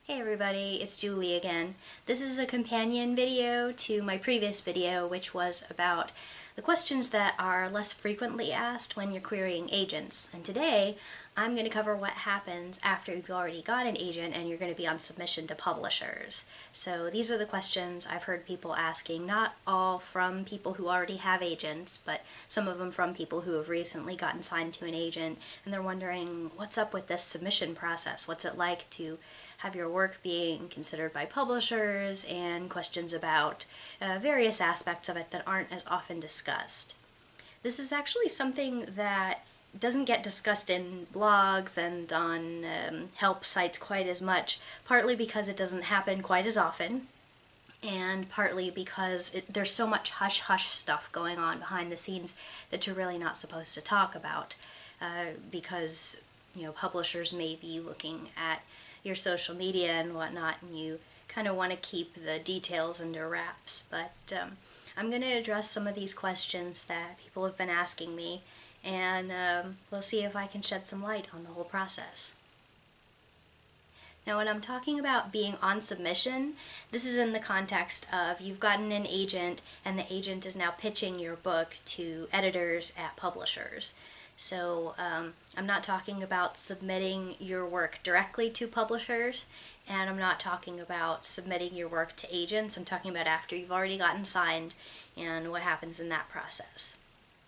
Hey everybody, it's Julie again. This is a companion video to my previous video, which was about the questions that are less frequently asked when you're querying agents. And today, I'm going to cover what happens after you've already got an agent and you're going to be on submission to publishers. So these are the questions I've heard people asking, not all from people who already have agents, but some of them from people who have recently gotten signed to an agent, and they're wondering, what's up with this submission process? What's it like to have your work being considered by publishers, and questions about various aspects of it that aren't as often discussed. This is actually something that doesn't get discussed in blogs and on help sites quite as much, partly because it doesn't happen quite as often, and partly because there's so much hush-hush stuff going on behind the scenes that you're really not supposed to talk about, because publishers may be looking at your social media and whatnot, and you kind of want to keep the details under wraps. But I'm going to address some of these questions that people have been asking me, and we'll see if I can shed some light on the whole process. Now, when I'm talking about being on submission, this is in the context of you've gotten an agent and the agent is now pitching your book to editors at publishers. So I'm not talking about submitting your work directly to publishers, and I'm not talking about submitting your work to agents. I'm talking about after you've already gotten signed and what happens in that process.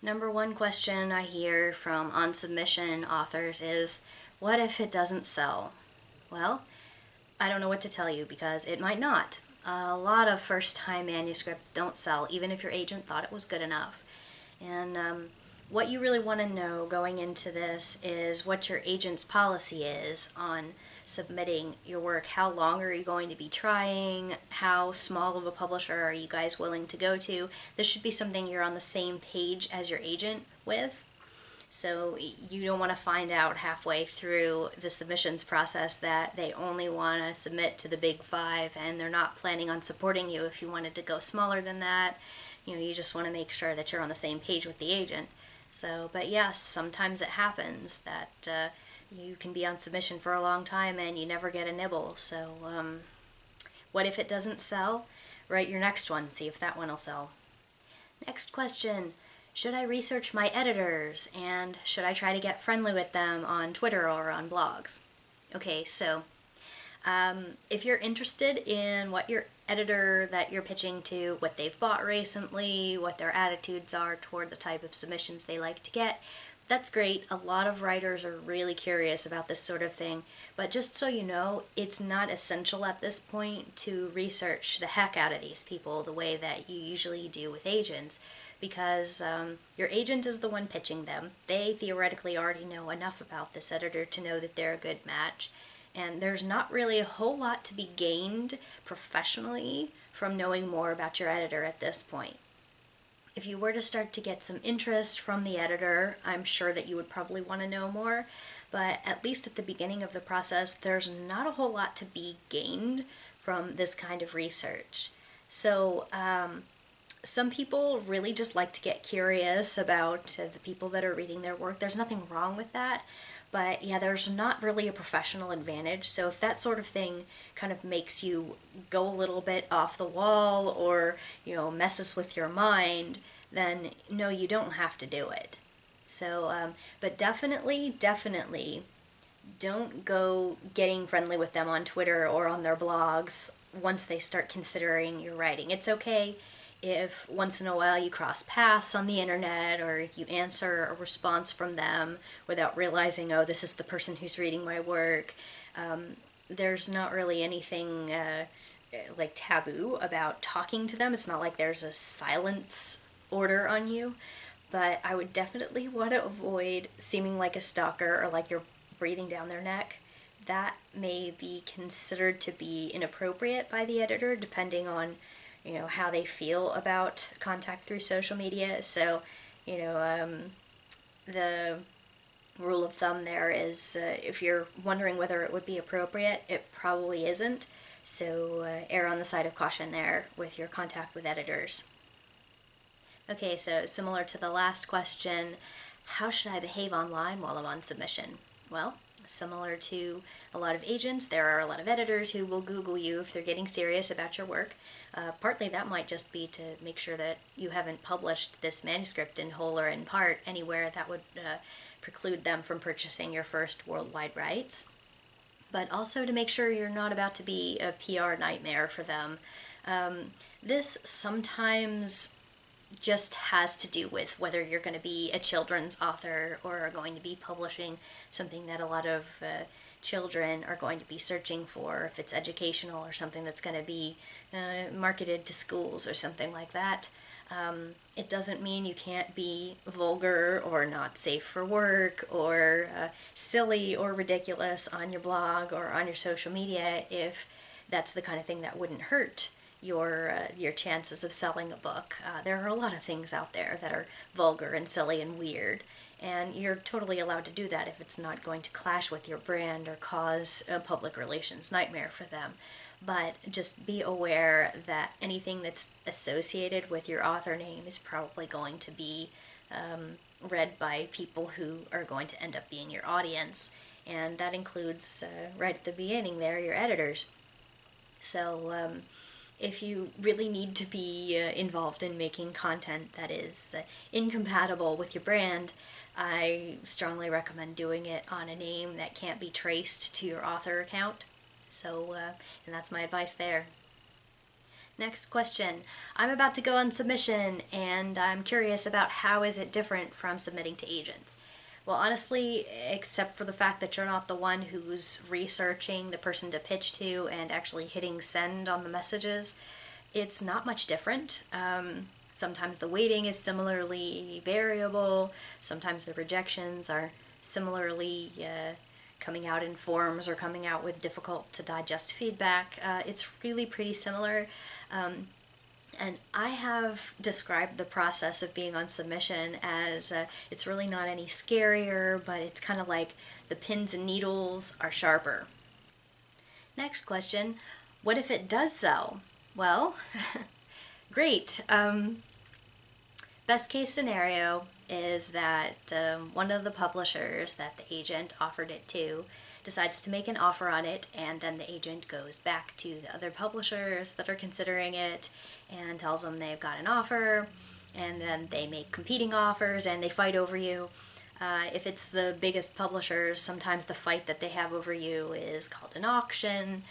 Number one question I hear from on submission authors is, what if it doesn't sell? Well, I don't know what to tell you, because it might not. A lot of first-time manuscripts don't sell, even if your agent thought it was good enough. And what you really want to know going into this is what your agent's policy is on submitting your work. How long are you going to be trying? How small of a publisher are you guys willing to go to? This should be something you're on the same page as your agent with. So you don't want to find out halfway through the submissions process that they only want to submit to the big five and they're not planning on supporting you if you wanted to go smaller than that. You just want to make sure that you're on the same page with the agent. So, but yes, sometimes it happens that you can be on submission for a long time and you never get a nibble. So what if it doesn't sell? Write your next one, see if that one will sell. Next question. Should I research my editors, and should I try to get friendly with them on Twitter or on blogs? Okay, so if you're interested in what your editor that you're pitching to, what they've bought recently, what their attitudes are toward the type of submissions they like to get, that's great. A lot of writers are really curious about this sort of thing, but just so you know, it's not essential at this point to research the heck out of these people the way that you usually do with agents, because your agent is the one pitching them. They theoretically already know enough about this editor to know that they're a good match, and there's not really a whole lot to be gained professionally from knowing more about your editor at this point. If you were to start to get some interest from the editor, I'm sure that you would probably want to know more, but at least at the beginning of the process, there's not a whole lot to be gained from this kind of research. So some people really just like to get curious about the people that are reading their work. There's nothing wrong with that, but yeah, there's not really a professional advantage. So if that sort of thing kind of makes you go a little bit off the wall, or messes with your mind, then no, you don't have to do it. So but definitely don't go getting friendly with them on Twitter or on their blogs once they start considering your writing. It's okay if once in a while you cross paths on the internet, or you answer a response from them without realizing, oh, this is the person who's reading my work. There's not really anything like taboo about talking to them. It's not like there's a silence order on you, but I would definitely want to avoid seeming like a stalker or like you're breathing down their neck. That may be considered to be inappropriate by the editor, depending on how they feel about contact through social media. So the rule of thumb there is if you're wondering whether it would be appropriate, it probably isn't. So err on the side of caution there with your contact with editors. Okay, so similar to the last question, how should I behave online while I'm on submission? Well, similar to a lot of agents, there are a lot of editors who will Google you if they're getting serious about your work. Partly that might just be to make sure that you haven't published this manuscript in whole or in part anywhere that would preclude them from purchasing your first worldwide rights, but also to make sure you're not about to be a PR nightmare for them. This sometimes just has to do with whether you're going to be a children's author or are going to be publishing something that a lot of children are going to be searching for, if it's educational or something that's going to be marketed to schools or something like that. It doesn't mean you can't be vulgar or not safe for work or silly or ridiculous on your blog or on your social media if that's the kind of thing that wouldn't hurt your chances of selling a book. There are a lot of things out there that are vulgar and silly and weird, and you're totally allowed to do that if it's not going to clash with your brand or cause a public relations nightmare for them. But just be aware that anything that's associated with your author name is probably going to be read by people who are going to end up being your audience, and that includes, right at the beginning there, your editors. So if you really need to be involved in making content that is incompatible with your brand, I strongly recommend doing it on a name that can't be traced to your author account. So, and that's my advice there. Next question. I'm about to go on submission and I'm curious about how is it different from submitting to agents. Well, honestly, except for the fact that you're not the one who's researching the person to pitch to and actually hitting send on the messages, it's not much different. Sometimes the weighting is similarly variable, sometimes the rejections are similarly coming out in forms or coming out with difficult to digest feedback. It's really pretty similar. And I have described the process of being on submission as it's really not any scarier, but it's kind of like the pins and needles are sharper. Next question, what if it does sell? Well, great. Best case scenario is that one of the publishers that the agent offered it to decides to make an offer on it, and then the agent goes back to the other publishers that are considering it and tells them they've got an offer, and then they make competing offers and they fight over you. If it's the biggest publishers, sometimes the fight that they have over you is called an auction.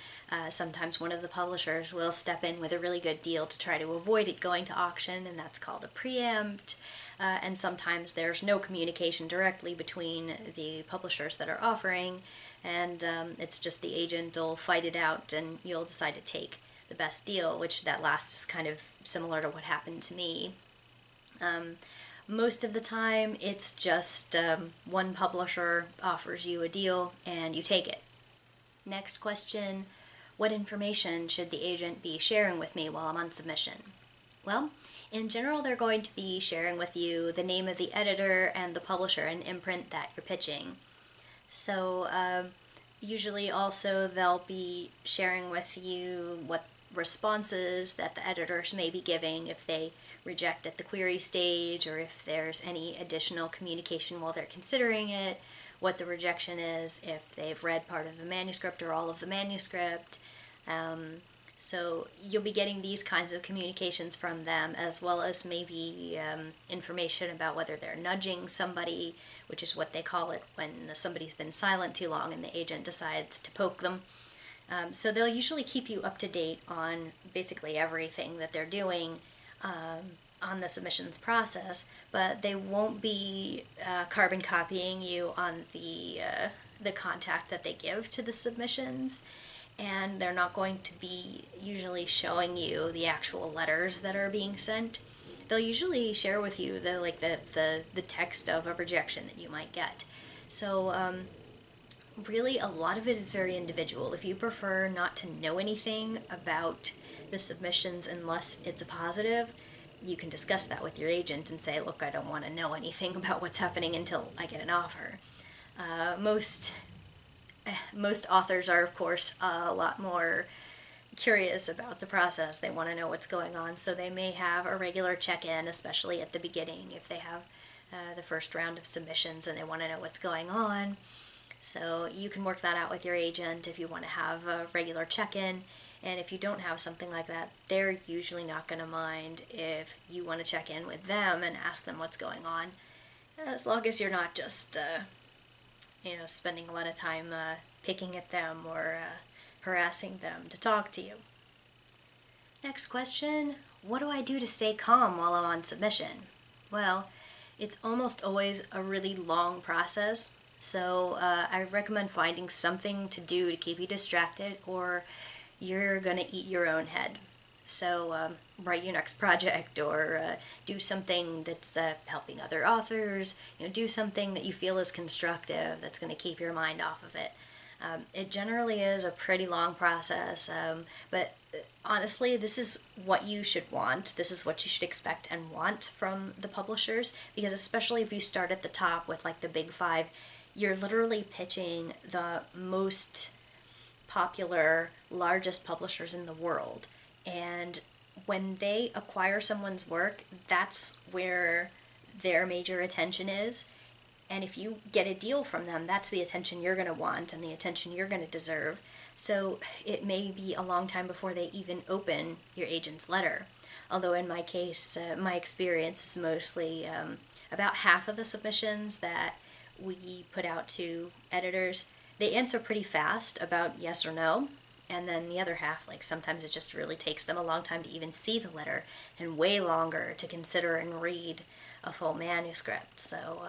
Sometimes one of the publishers will step in with a really good deal to try to avoid it going to auction, and that's called a preempt. And sometimes there's no communication directly between the publishers that are offering, and it's just the agent will fight it out and you'll decide to take the best deal, which that last is kind of similar to what happened to me. Most of the time it's just one publisher offers you a deal and you take it. Next question, what information should the agent be sharing with me while I'm on submission? Well, in general, they're going to be sharing with you the name of the editor and the publisher and imprint that you're pitching. So usually also they'll be sharing with you what responses that the editors may be giving if they reject at the query stage, or if there's any additional communication while they're considering it, what the rejection is, if they've read part of the manuscript or all of the manuscript. So you'll be getting these kinds of communications from them, as well as maybe information about whether they're nudging somebody, which is what they call it when somebody's been silent too long and the agent decides to poke them. So they'll usually keep you up to date on basically everything that they're doing on the submissions process, but they won't be carbon copying you on the contact that they give to the submissions. And they're not going to be usually showing you the actual letters that are being sent. They'll usually share with you the text of a rejection that you might get. So really a lot of it is very individual. If you prefer not to know anything about the submissions unless it's a positive, you can discuss that with your agent and say, look, I don't want to know anything about what's happening until I get an offer. Most authors are, of course, a lot more curious about the process. They want to know what's going on, so they may have a regular check-in, especially at the beginning, if they have the first round of submissions and they want to know what's going on. So you can work that out with your agent if you want to have a regular check-in. And if you don't have something like that, they're usually not going to mind if you want to check in with them and ask them what's going on, as long as you're not just, spending a lot of time picking at them or harassing them to talk to you. Next question, what do I do to stay calm while I'm on submission? Well, it's almost always a really long process, so I recommend finding something to do to keep you distracted, or you're going to eat your own head. So write your next project, or do something that's helping other authors. Do something that you feel is constructive that's going to keep your mind off of it. It generally is a pretty long process, but honestly, this is what you should want. This is what you should expect and want from the publishers, because especially if you start at the top with like the big five, you're literally pitching the most popular, largest publishers in the world. And when they acquire someone's work, that's where their major attention is. And if you get a deal from them, that's the attention you're going to want and the attention you're going to deserve. So it may be a long time before they even open your agent's letter. Although in my case, my experience is mostly about half of the submissions that we put out to editors, they answer pretty fast about yes or no. And then the other half, like sometimes it just really takes them a long time to even see the letter and way longer to consider and read a full manuscript. So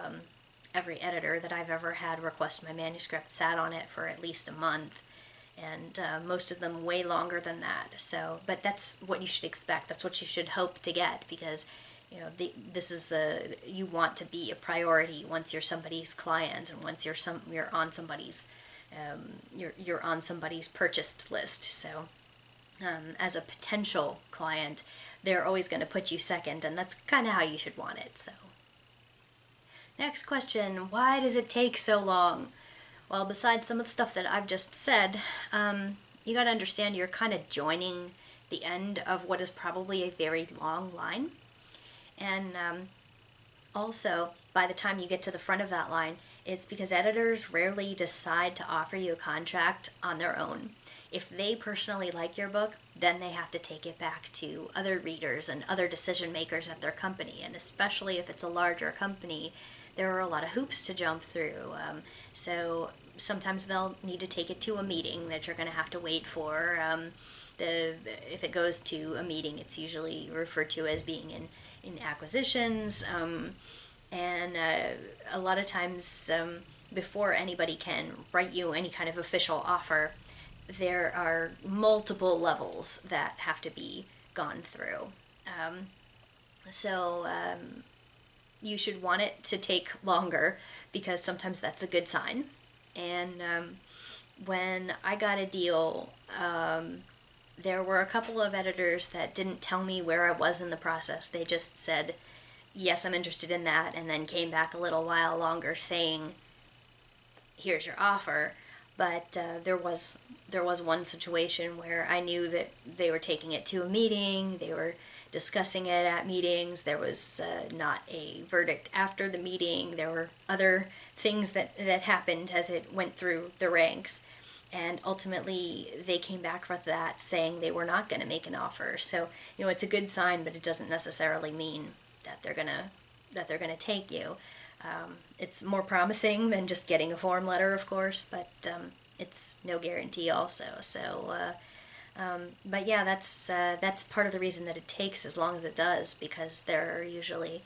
every editor that I've ever had request my manuscript sat on it for at least a month, and most of them way longer than that. So, but that's what you should expect. That's what you should hope to get, because this is you want to be a priority once you're somebody's client, and once you're on somebody's you're on somebody's purchased list. So as a potential client, they're always going to put you second, and that's kind of how you should want it. So next question, why does it take so long? Well, besides some of the stuff that I've just said, you got to understand you're kind of joining the end of what is probably a very long line. And also, by the time you get to the front of that line, it's because editors rarely decide to offer you a contract on their own. If they personally like your book, then they have to take it back to other readers and other decision makers at their company. And especially if it's a larger company, there are a lot of hoops to jump through. So sometimes they'll need to take it to a meeting that you're going to have to wait for. If it goes to a meeting, it's usually referred to as being in acquisitions. And a lot of times before anybody can write you any kind of official offer, there are multiple levels that have to be gone through. So you should want it to take longer, because sometimes that's a good sign. And when I got a deal, there were a couple of editors that didn't tell me where I was in the process. They just said, yes, I'm interested in that, and then came back a little while longer saying, here's your offer. But there was one situation where I knew that they were taking it to a meeting, they were discussing it at meetings, there was not a verdict after the meeting, there were other things that happened as it went through the ranks, and ultimately they came back with that saying they were not going to make an offer. So it's a good sign, but it doesn't necessarily mean that they're gonna take you. It's more promising than just getting a form letter, of course, but it's no guarantee also. So, but yeah, that's part of the reason that it takes as long as it does, because there are usually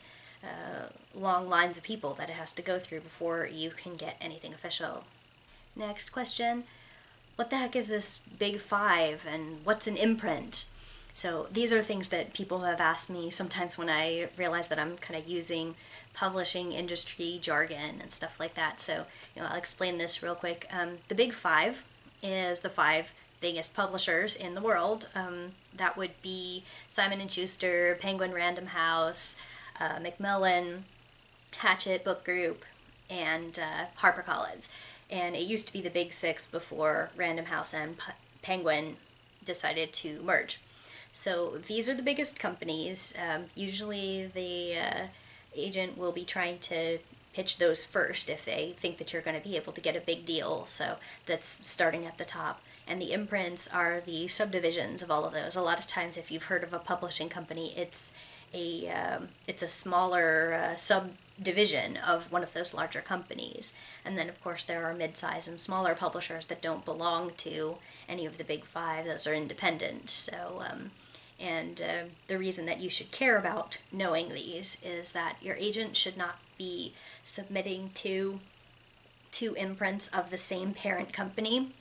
long lines of people that it has to go through before you can get anything official. Next question, what the heck is this big five, and what's an imprint? So these are things that people have asked me sometimes when I realize that I'm kind of using publishing industry jargon and stuff like that. So I'll explain this real quick. The big five is the five biggest publishers in the world. That would be Simon & Schuster, Penguin Random House, Macmillan, Hachette Book Group, and HarperCollins. And it used to be the big six before Random House and Penguin decided to merge. So these are the biggest companies. Usually the agent will be trying to pitch those first if they think that you're going to be able to get a big deal. So that's starting at the top. And the imprints are the subdivisions of all of those. A lot of times, if you've heard of a publishing company, it's a smaller subdivision of one of those larger companies. And then, of course, there are mid-size and smaller publishers that don't belong to any of the big five. Those are independent. So, the reason that you should care about knowing these is that your agent should not be submitting to two imprints of the same parent company,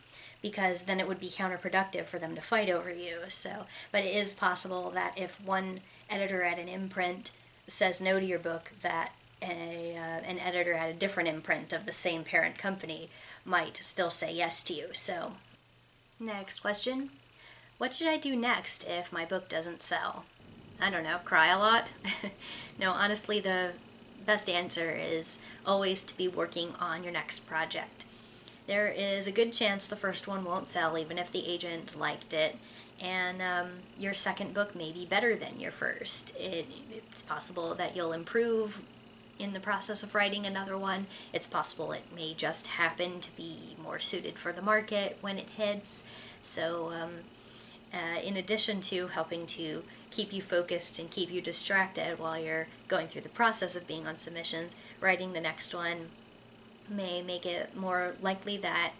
because then it would be counterproductive for them to fight over you. So, but it is possible that if one editor at an imprint says no to your book, that an editor at a different imprint of the same parent company might still say yes to you. So, next question. What should I do next if my book doesn't sell? I don't know, cry a lot? No, honestly, the best answer is always to be working on your next project. There is a good chance the first one won't sell, even if the agent liked it, and your second book may be better than your first. It's possible that you'll improve in the process of writing another one. It's possible it may just happen to be more suited for the market when it hits. So in addition to helping to keep you focused and keep you distracted while you're going through the process of being on submissions, writing the next one may make it more likely that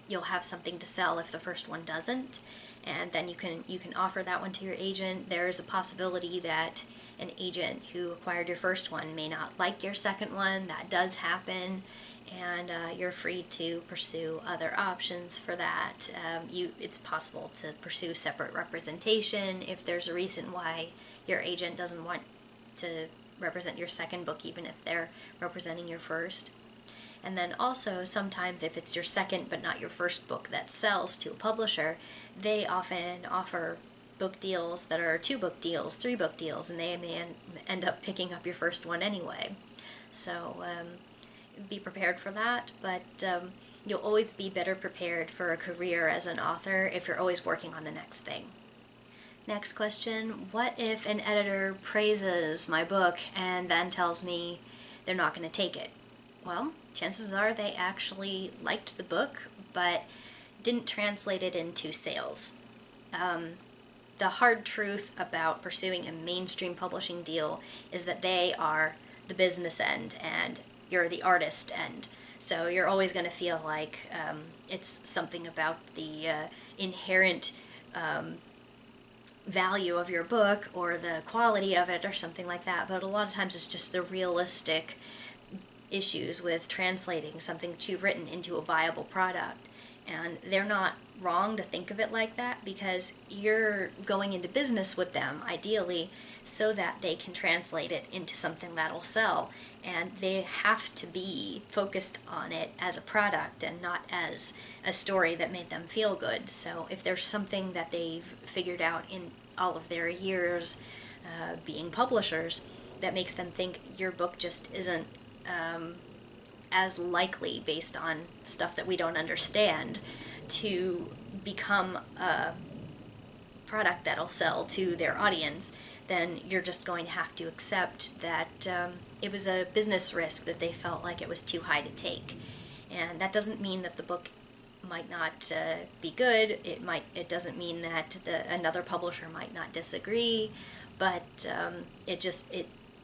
you'll have something to sell if the first one doesn't, and then you can offer that one to your agent. There's a possibility that an agent who acquired your first one may not like your second one. That does happen, and you're free to pursue other options for that. It's possible to pursue separate representation if there's a reason why your agent doesn't want to represent your second book, even if they're representing your first. And then also, sometimes if it's your second but not your first book that sells to a publisher, they often offer book deals that are 2-book deals, 3-book deals, and they may end up picking up your first one anyway. So be prepared for that, but you'll always be better prepared for a career as an author if you're always working on the next thing. Next question, what if an editor praises my book and then tells me they're not going to take it? Well, chances are they actually liked the book, but didn't translate it into sales. The hard truth about pursuing a mainstream publishing deal is that they are the business end and you're the artist end. So you're always going to feel like it's something about the inherent value of your book or the quality of it or something like that. But a lot of times it's just the realistic issues with translating something that you've written into a viable product. And they're not wrong to think of it like that, because you're going into business with them, ideally, so that they can translate it into something that'll sell. And they have to be focused on it as a product and not as a story that made them feel good. So if there's something that they've figured out in all of their years being publishers that makes them think your book just isn't as likely, based on stuff that we don't understand, to become a product that'll sell to their audience, then you're just going to have to accept that it was a business risk that they felt like it was too high to take. And that doesn't mean that the book might not be good. It doesn't mean that another publisher might not disagree, but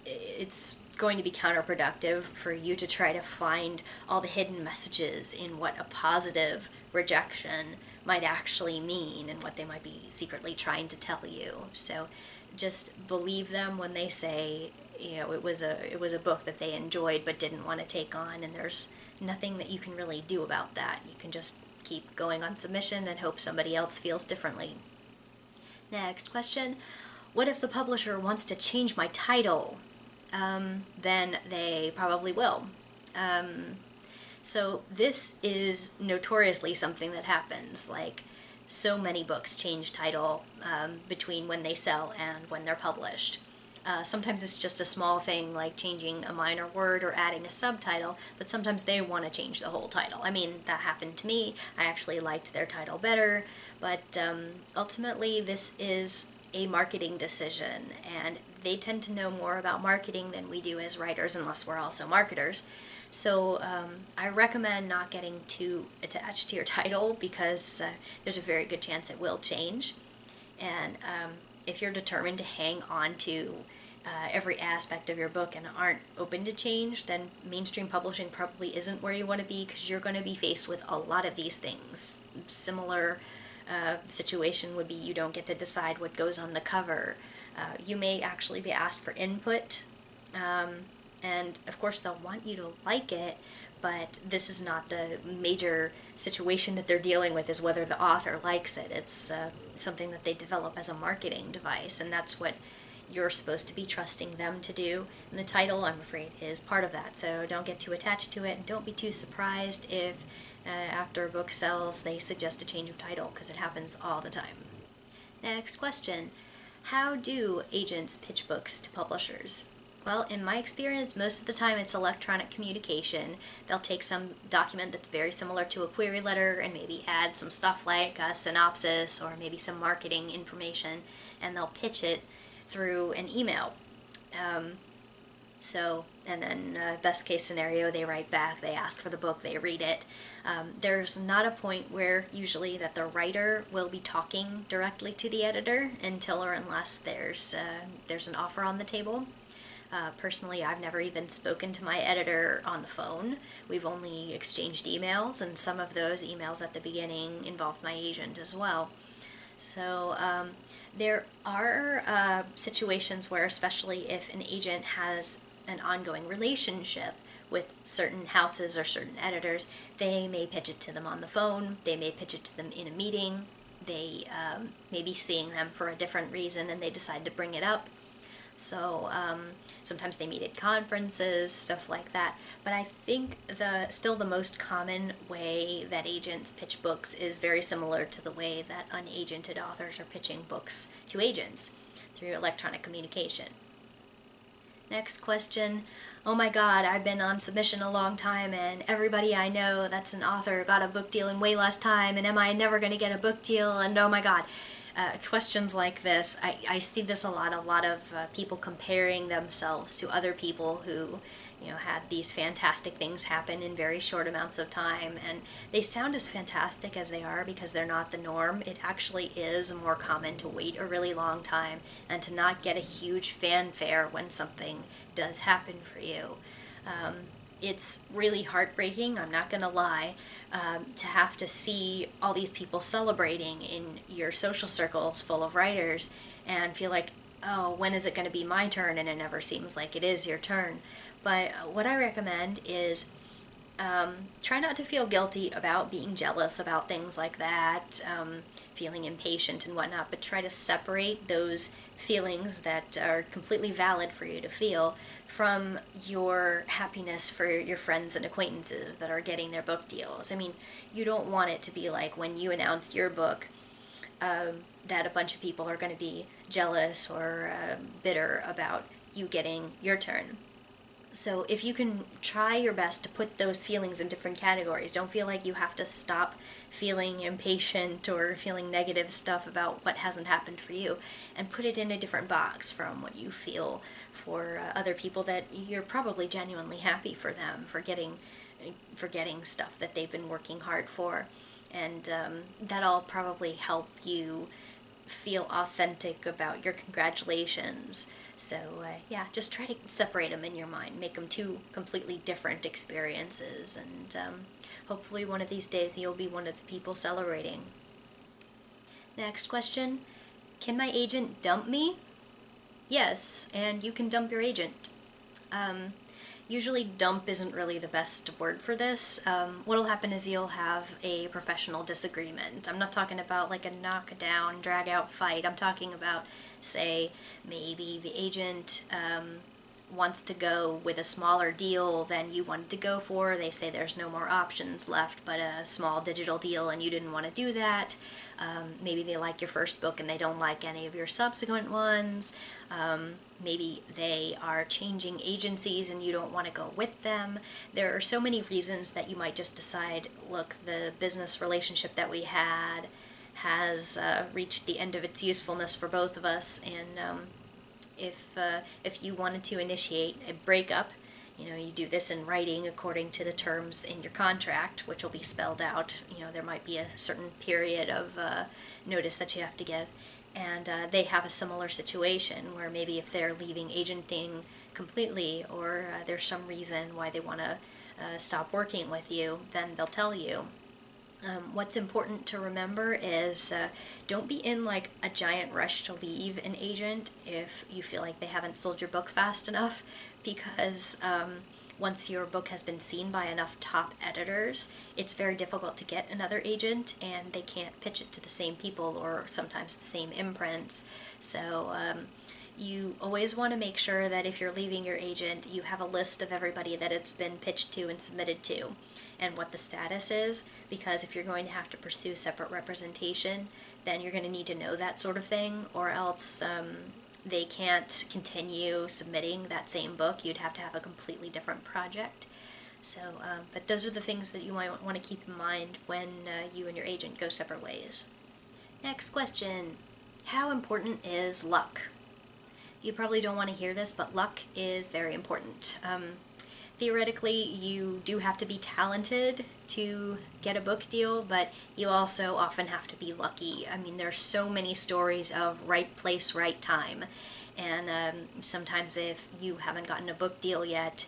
it's going to be counterproductive for you to try to find all the hidden messages in what a positive rejection might actually mean and what they might be secretly trying to tell you. So just believe them when they say, it was a book that they enjoyed but didn't want to take on, and there's nothing that you can really do about that. You can just keep going on submission and hope somebody else feels differently. Next question, what if the publisher wants to change my title? Then they probably will. So this is notoriously something that happens. Like, so many books change title between when they sell and when they're published. Sometimes it's just a small thing like changing a minor word or adding a subtitle, but sometimes they want to change the whole title. I mean, that happened to me. I actually liked their title better, but ultimately this is a marketing decision, and they tend to know more about marketing than we do as writers, unless we're also marketers. So I recommend not getting too attached to your title, because there's a very good chance it will change. And if you're determined to hang on to every aspect of your book and aren't open to change, then mainstream publishing probably isn't where you want to be, because you're going to be faced with a lot of these things. Similar situation would be you don't get to decide what goes on the cover. You may actually be asked for input, and of course they'll want you to like it, but this is not the major situation that they're dealing with, is whether the author likes it. It's something that they develop as a marketing device, and that's what you're supposed to be trusting them to do. And the title, I'm afraid, is part of that. So don't get too attached to it, and don't be too surprised if after a book sells they suggest a change of title, because it happens all the time. Next question. How do agents pitch books to publishers? Well, in my experience, most of the time it's electronic communication. They'll take some document that's very similar to a query letter and maybe add some stuff like a synopsis or maybe some marketing information, and they'll pitch it through an email. And then best case scenario, they write back, they ask for the book, they read it. There's not a point where usually that the writer will be talking directly to the editor until or unless there's an offer on the table. Personally, I've never even spoken to my editor on the phone. We've only exchanged emails, and some of those emails at the beginning involved my agent as well. So there are situations where, especially if an agent has an ongoing relationship with certain houses or certain editors, they may pitch it to them on the phone, they may pitch it to them in a meeting, they may be seeing them for a different reason and they decide to bring it up. So sometimes they meet at conferences, stuff like that. But I think still the most common way that agents pitch books is very similar to the way that unagented authors are pitching books to agents, through electronic communication. Next question. Oh my God, I've been on submission a long time, and everybody I know that's an author got a book deal in way less time, and am I never going to get a book deal? And oh my God. Questions like this, I see this a lot of people comparing themselves to other people who, had these fantastic things happen in very short amounts of time, and they sound as fantastic as they are because they're not the norm. It actually is more common to wait a really long time and to not get a huge fanfare when something does happen for you. It's really heartbreaking, I'm not going to lie, to have to see all these people celebrating in your social circles full of writers and feel like, oh, when is it going to be my turn? And it never seems like it is your turn. But what I recommend is try not to feel guilty about being jealous about things like that, feeling impatient and whatnot, but try to separate those feelings that are completely valid for you to feel from your happiness for your friends and acquaintances that are getting their book deals. I mean, you don't want it to be like when you announce your book that a bunch of people are going to be jealous or bitter about you getting your turn. So if you can try your best to put those feelings in different categories, don't feel like you have to stop feeling impatient or feeling negative stuff about what hasn't happened for you, and put it in a different box from what you feel for other people that you're probably genuinely happy for them for getting stuff that they've been working hard for. And that'll probably help you feel authentic about your congratulations. So yeah, just try to separate them in your mind, make them two completely different experiences, and hopefully one of these days you'll be one of the people celebrating. Next question. Can my agent dump me? Yes, and you can dump your agent. Usually dump isn't really the best word for this. What'll happen is you'll have a professional disagreement. I'm not talking about like a knockdown, drag-out fight. I'm talking about, say, maybe the agent wants to go with a smaller deal than you wanted to go for. They say there's no more options left but a small digital deal, and you didn't want to do that. Maybe they like your first book and they don't like any of your subsequent ones. Maybe they are changing agencies and you don't want to go with them. There are so many reasons that you might just decide, look, the business relationship that we had has reached the end of its usefulness for both of us, and if you wanted to initiate a breakup, you do this in writing according to the terms in your contract, which will be spelled out. There might be a certain period of notice that you have to give. And they have a similar situation where maybe if they're leaving agenting completely, or there's some reason why they want to stop working with you, then they'll tell you. What's important to remember is don't be in like a giant rush to leave an agent if you feel like they haven't sold your book fast enough, because once your book has been seen by enough top editors, it's very difficult to get another agent, and they can't pitch it to the same people or sometimes the same imprints. So you always want to make sure that if you're leaving your agent, you have a list of everybody that it's been pitched to and submitted to and what the status is, because if you're going to have to pursue separate representation, then you're going to need to know that sort of thing, or else they can't continue submitting that same book. You'd have to have a completely different project. So, but those are the things that you might want to keep in mind when you and your agent go separate ways. Next question. How important is luck? You probably don't want to hear this, but luck is very important. Theoretically, you do have to be talented to get a book deal, but you also often have to be lucky. I mean, there's so many stories of right place, right time. And sometimes if you haven't gotten a book deal yet,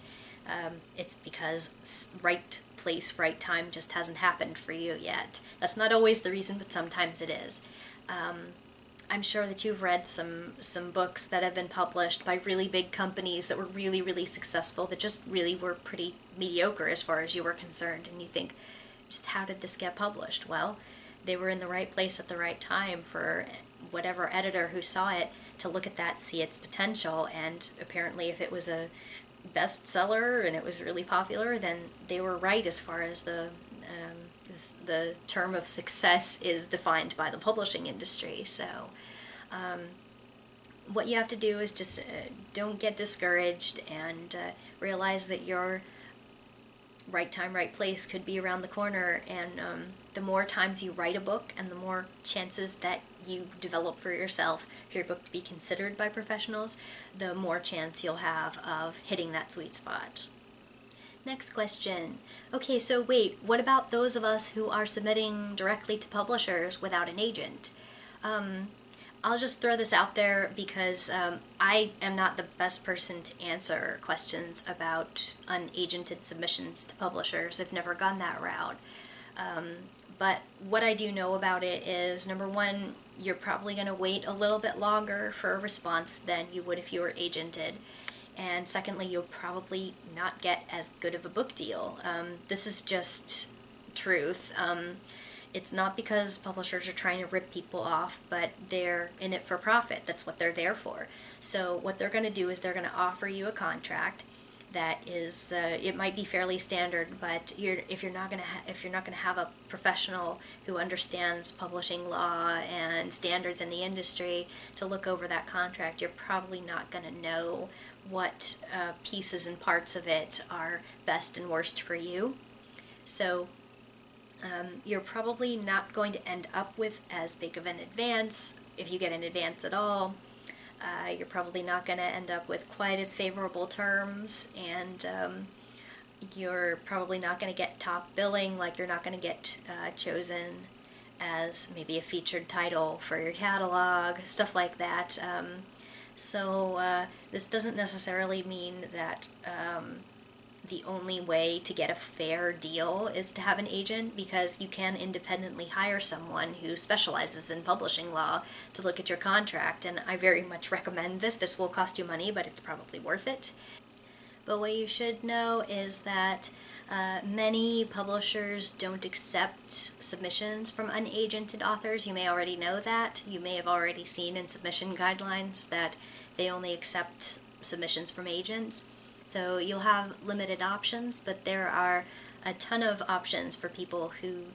it's because right place, right time just hasn't happened for you yet. That's not always the reason, but sometimes it is. I'm sure that you've read some books that have been published by really big companies that were really, really successful, that just really were pretty mediocre as far as you were concerned, and you think, just how did this get published? Well, they were in the right place at the right time for whatever editor who saw it to look at that, see its potential, and apparently if it was a bestseller and it was really popular, then they were right as far as the term of success is defined by the publishing industry. So what you have to do is just don't get discouraged, and realize that your right time, right place could be around the corner, and the more times you write a book and the more chances that you develop for yourself for your book to be considered by professionals, the more chance you'll have of hitting that sweet spot. Next question. Okay, so wait, what about those of us who are submitting directly to publishers without an agent? I'll just throw this out there because I am not the best person to answer questions about unagented submissions to publishers. I've never gone that route. But what I do know about it is, number one, you're probably going to wait a little bit longer for a response than you would if you were agented. And secondly, you'll probably not get as good of a book deal. This is just truth. It's not because publishers are trying to rip people off, but they're in it for profit. That's what they're there for. So what they're going to do is they're going to offer you a contract that is, it might be fairly standard, but if you're not going to have a professional who understands publishing law and standards in the industry to look over that contract, you're probably not going to know what pieces and parts of it are best and worst for you. So you're probably not going to end up with as big of an advance, if you get an advance at all. You're probably not going to end up with quite as favorable terms, and you're probably not going to get top billing, like you're not going to get chosen as maybe a featured title for your catalog, stuff like that. So this doesn't necessarily mean that the only way to get a fair deal is to have an agent, because you can independently hire someone who specializes in publishing law to look at your contract, and I very much recommend this. This will cost you money, but it's probably worth it. But what you should know is that many publishers don't accept submissions from unagented authors. You may already know that. You may have already seen in submission guidelines that they only accept submissions from agents. So you'll have limited options, but there are a ton of options for people who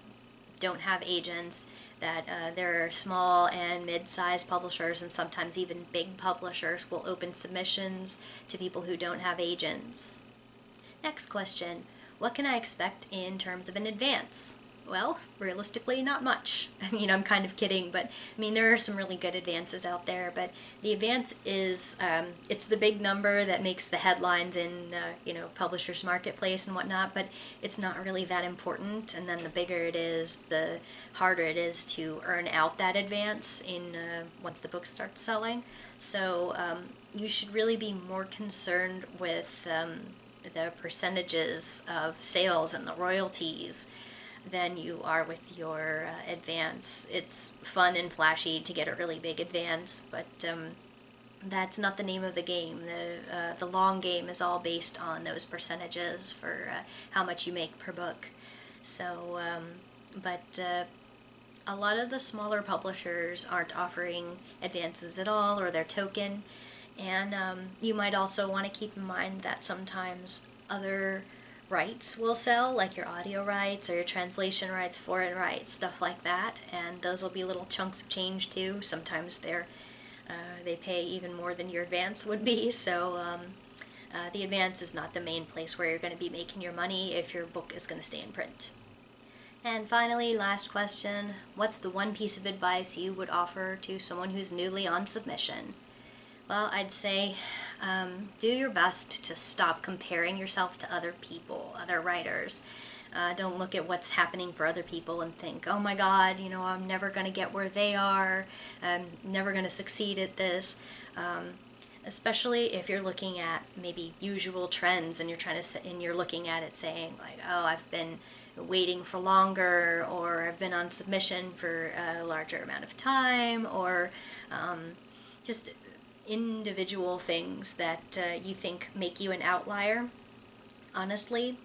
don't have agents. That there are small and mid-sized publishers, and sometimes even big publishers will open submissions to people who don't have agents. Next question. What can I expect in terms of an advance? Well, realistically, not much. I mean, I'm kind of kidding, but I mean, there are some really good advances out there, but the advance is, it's the big number that makes the headlines in, Publishers Marketplace and whatnot, but it's not really that important, and then the bigger it is, the harder it is to earn out that advance once the book starts selling. So you should really be more concerned with the percentages of sales and the royalties than you are with your advance. It's fun and flashy to get a really big advance, but that's not the name of the game. The long game is all based on those percentages for how much you make per book. So, but a lot of the smaller publishers aren't offering advances at all, or they're token. And you might also want to keep in mind that sometimes other rights will sell, like your audio rights or your translation rights, foreign rights, stuff like that, and those will be little chunks of change too. Sometimes they pay even more than your advance would be, so the advance is not the main place where you're going to be making your money if your book is going to stay in print. And finally, last question, what's the one piece of advice you would offer to someone who's newly on submission? Well, I'd say do your best to stop comparing yourself to other people, other writers. Don't look at what's happening for other people and think, oh my God, I'm never going to get where they are. I'm never going to succeed at this. Especially if you're looking at maybe usual trends and you're looking at it saying like, oh, I've been waiting for longer, or I've been on submission for a larger amount of time, or just individual things that you think make you an outlier. Honestly,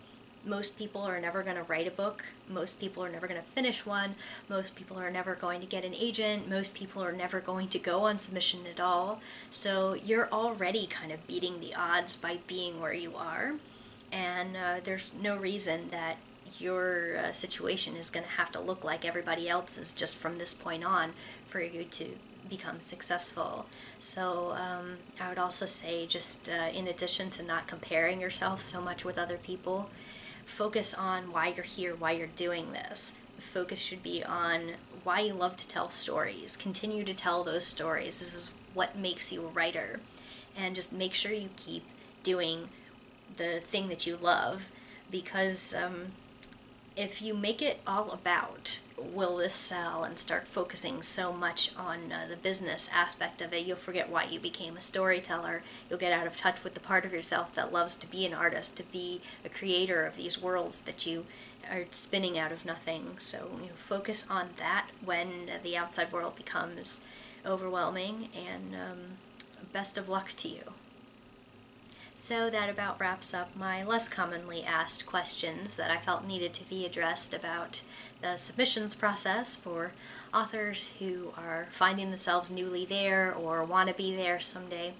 most people are never going to write a book. Most people are never going to finish one. Most people are never going to get an agent. Most people are never going to go on submission at all. So you're already kind of beating the odds by being where you are. And there's no reason that your situation is going to have to look like everybody else's just from this point on for you to become successful. So I would also say, just in addition to not comparing yourself so much with other people, focus on why you're here, why you're doing this. The focus should be on why you love to tell stories. Continue to tell those stories. This is what makes you a writer. And just make sure you keep doing the thing that you love, because if you make it all about will this sell and start focusing so much on the business aspect of it, you'll forget why you became a storyteller. You'll get out of touch with the part of yourself that loves to be an artist, to be a creator of these worlds that you are spinning out of nothing. So focus on that when the outside world becomes overwhelming, and best of luck to you. So that about wraps up my less commonly asked questions that I felt needed to be addressed about the submissions process for authors who are finding themselves newly there or want to be there someday.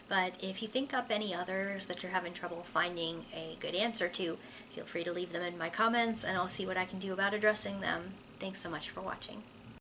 But if you think up any others that you're having trouble finding a good answer to, feel free to leave them in my comments and I'll see what I can do about addressing them. Thanks so much for watching.